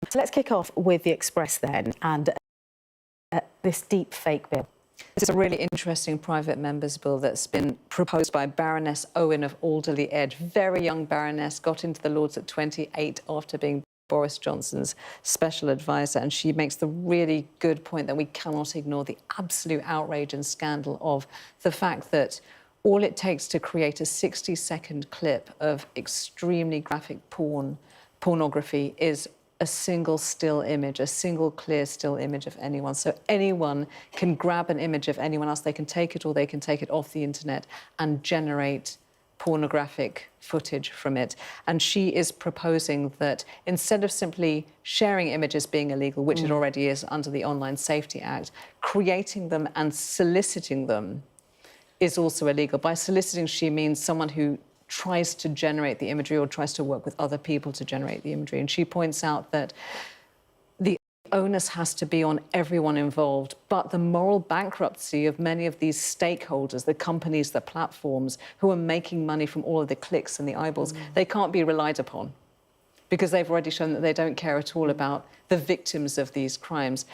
So let's kick off with the Express then, and this deep fake bill. This is a really interesting private member's bill that's been proposed by Baroness Owen of Alderley Edge. Very young Baroness, got into the Lords at 28 after being Boris Johnson's special advisor, and she makes the really good point that we cannot ignore the absolute outrage and scandal of the fact that all it takes to create a 60-second clip of extremely graphic pornography is a single still image, a single clear still image of anyone. So anyone can grab an image of anyone else, they can take it or they can take it off the internet and generate pornographic footage from it. And she is proposing that instead of simply sharing images being illegal, which it already is under the Online Safety Act, creating them and soliciting them is also illegal. By soliciting, she means someone who tries to generate the imagery or tries to work with other people to generate the imagery. And she points out that the onus has to be on everyone involved, but the moral bankruptcy of many of these stakeholders, the companies, the platforms, who are making money from all of the clicks and the eyeballs, they can't be relied upon because they've already shown that they don't care at all about the victims of these crimes.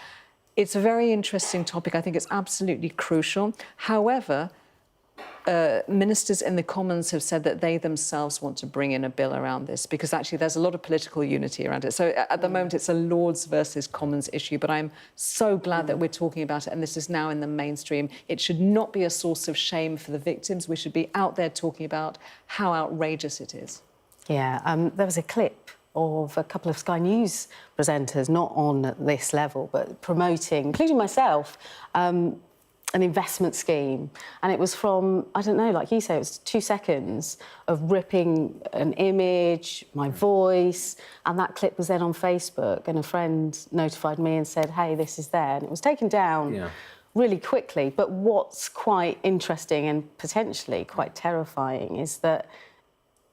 It's a very interesting topic. I think it's absolutely crucial. However, ministers in the Commons have said that they themselves want to bring in a bill around this because actually there's a lot of political unity around it. So at the moment it's a Lords versus Commons issue, but I'm so glad that we're talking about it and this is now in the mainstream. It should not be a source of shame for the victims. We should be out there talking about how outrageous it is. Yeah, there was a clip of a couple of Sky News presenters, not on this level, but promoting, including myself, an investment scheme, and it was from, I don't know, like you say, it was 2 seconds of ripping an image, my voice, and that clip was then on Facebook, and a friend notified me and said, hey, this is there, and it was taken down really quickly. But what's quite interesting and potentially quite terrifying is that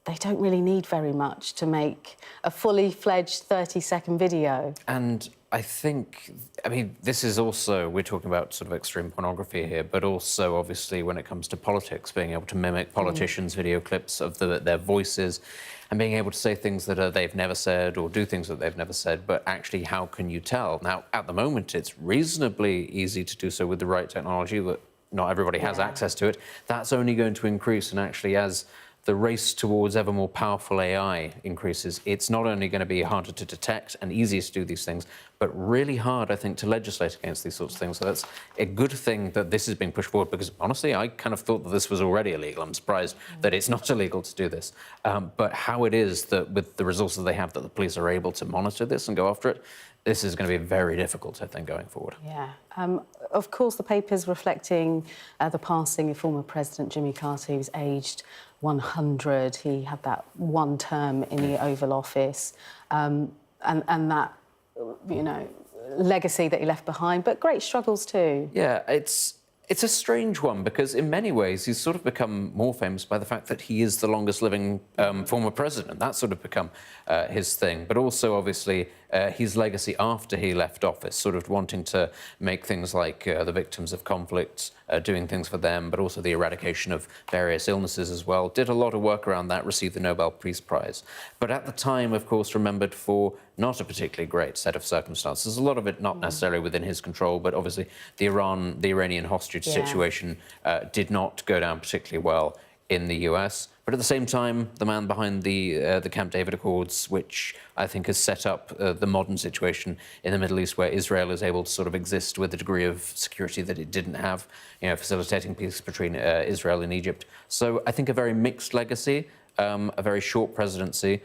they don't really need very much to make a fully fledged 30-second video. And I think, I mean, this is also, we're talking about sort of extreme pornography here, but also, obviously, when it comes to politics, being able to mimic politicians' video clips of their voices and being able to say things that they've never said or do things that they've never said, but actually, how can you tell? Now, at the moment, it's reasonably easy to do so with the right technology, but not everybody has access to it. That's only going to increase, and actually, as the race towards ever more powerful AI increases, it's not only going to be harder to detect and easier to do these things, but really hard, I think, to legislate against these sorts of things. So that's a good thing that this is being pushed forward, because honestly, I kind of thought that this was already illegal. I'm surprised that it's not illegal to do this. But how it is that with the resources they have, that the police are able to monitor this and go after it, this is going to be very difficult, I think, going forward. Yeah. Of course, the paper's reflecting the passing of former President Jimmy Carter. He was aged 100. He had that one term in the Oval Office, and that, you know, legacy that he left behind, but great struggles too. Yeah, it's a strange one because in many ways he's sort of become more famous by the fact that he is the longest living former president. That's sort of become his thing. But also, obviously, his legacy after he left office, sort of wanting to make things like the victims of conflict, doing things for them, but also the eradication of various illnesses as well. Did a lot of work around that, received the Nobel Peace Prize. But at the time, of course, remembered for not a particularly great set of circumstances. A lot of it not necessarily within his control, but obviously the Iranian hostage situation did not go down particularly well in the US. But at the same time, the man behind the Camp David Accords, which I think has set up the modern situation in the Middle East, where Israel is able to sort of exist with a degree of security that it didn't have, you know, facilitating peace between Israel and Egypt. So I think a very mixed legacy, a very short presidency,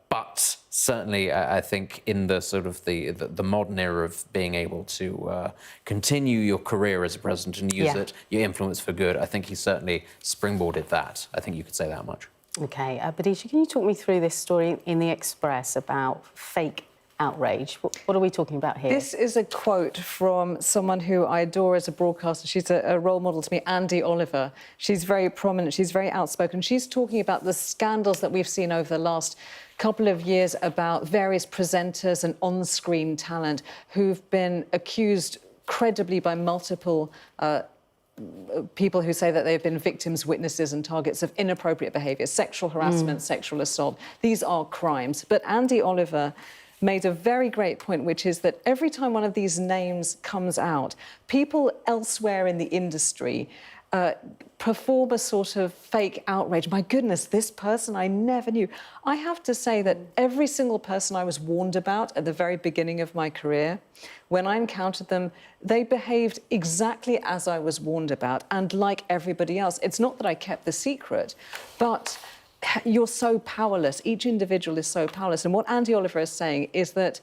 but certainly, I think in the sort of the modern era of being able to continue your career as a president and use your influence for good, I think he certainly springboarded that. I think you could say that much. OK. Badisha, can you talk me through this story in the Express about fake outrage? What are we talking about here? This is a quote from someone who I adore as a broadcaster. She's a role model to me, Andi Oliver. She's very prominent, she's very outspoken. She's talking about the scandals that we've seen over the last couple of years about various presenters and on-screen talent who've been accused credibly by multiple people who say that they've been victims, witnesses and targets of inappropriate behaviour, sexual harassment, sexual assault. These are crimes. But Andi Oliver made a very great point, which is that every time one of these names comes out, people elsewhere in the industry perform a sort of fake outrage. My goodness, this person I never knew. I have to say that every single person I was warned about at the very beginning of my career, when I encountered them, they behaved exactly as I was warned about, and like everybody else. It's not that I kept the secret, but you're so powerless. Each individual is so powerless. And what Andy Oliver is saying is that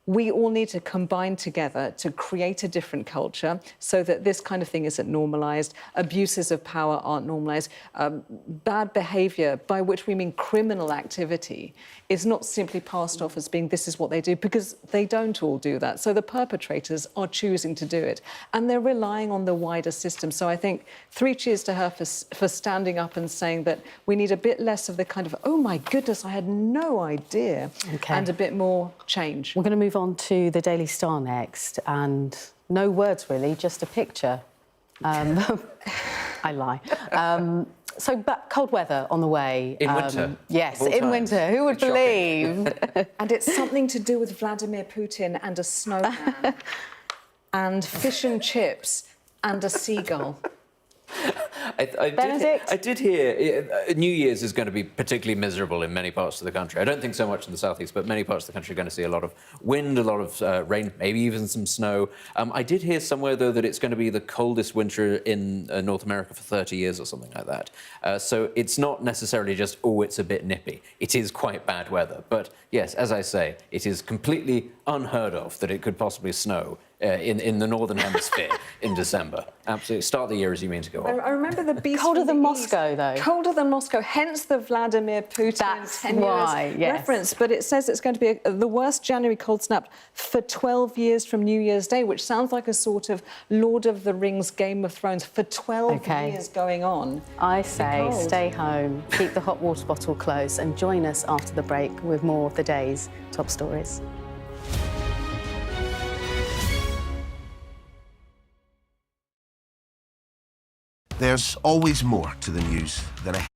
we all need to combine together to create a different culture so that this kind of thing isn't normalised, abuses of power aren't normalised, bad behaviour, by which we mean criminal activity, is not simply passed off as being this is what they do, because they don't all do that. So the perpetrators are choosing to do it, and they're relying on the wider system. So I think 3 cheers to her for standing up and saying that we need a bit less of the kind of, oh my goodness, I had no idea, and a bit more change. We're going to move on to the Daily Star next, and no words really, just a picture. I lie. So, but cold weather on the way. In winter. Yes, of all in times. winter. Who would It's shocking. believe? And it's something to do with Vladimir Putin and a snowman and fish and chips and a seagull. Benedict? I did hear New Year's is going to be particularly miserable in many parts of the country. I don't think so much in the southeast, but many parts of the country are going to see a lot of wind, a lot of rain, maybe even some snow. I did hear somewhere, though, that it's going to be the coldest winter in North America for 30 years or something like that. So it's not necessarily just, oh, it's a bit nippy. It is quite bad weather. But yes, as I say, it is completely unheard of that it could possibly snow in the Northern Hemisphere in December. Absolutely. Start the year as you mean to go on. I remember the beast Colder from than the Moscow, East. though. Colder than Moscow, hence the Vladimir Putin That's 10 why, years yes. reference. But it says it's going to be the worst January cold snap for 12 years from New Year's Day, which sounds like a sort of Lord of the Rings, Game of Thrones, for 12 years going on. I say cold. stay home, keep the hot water bottle close, and join us after the break with more of the day's top stories. There's always more to the news than a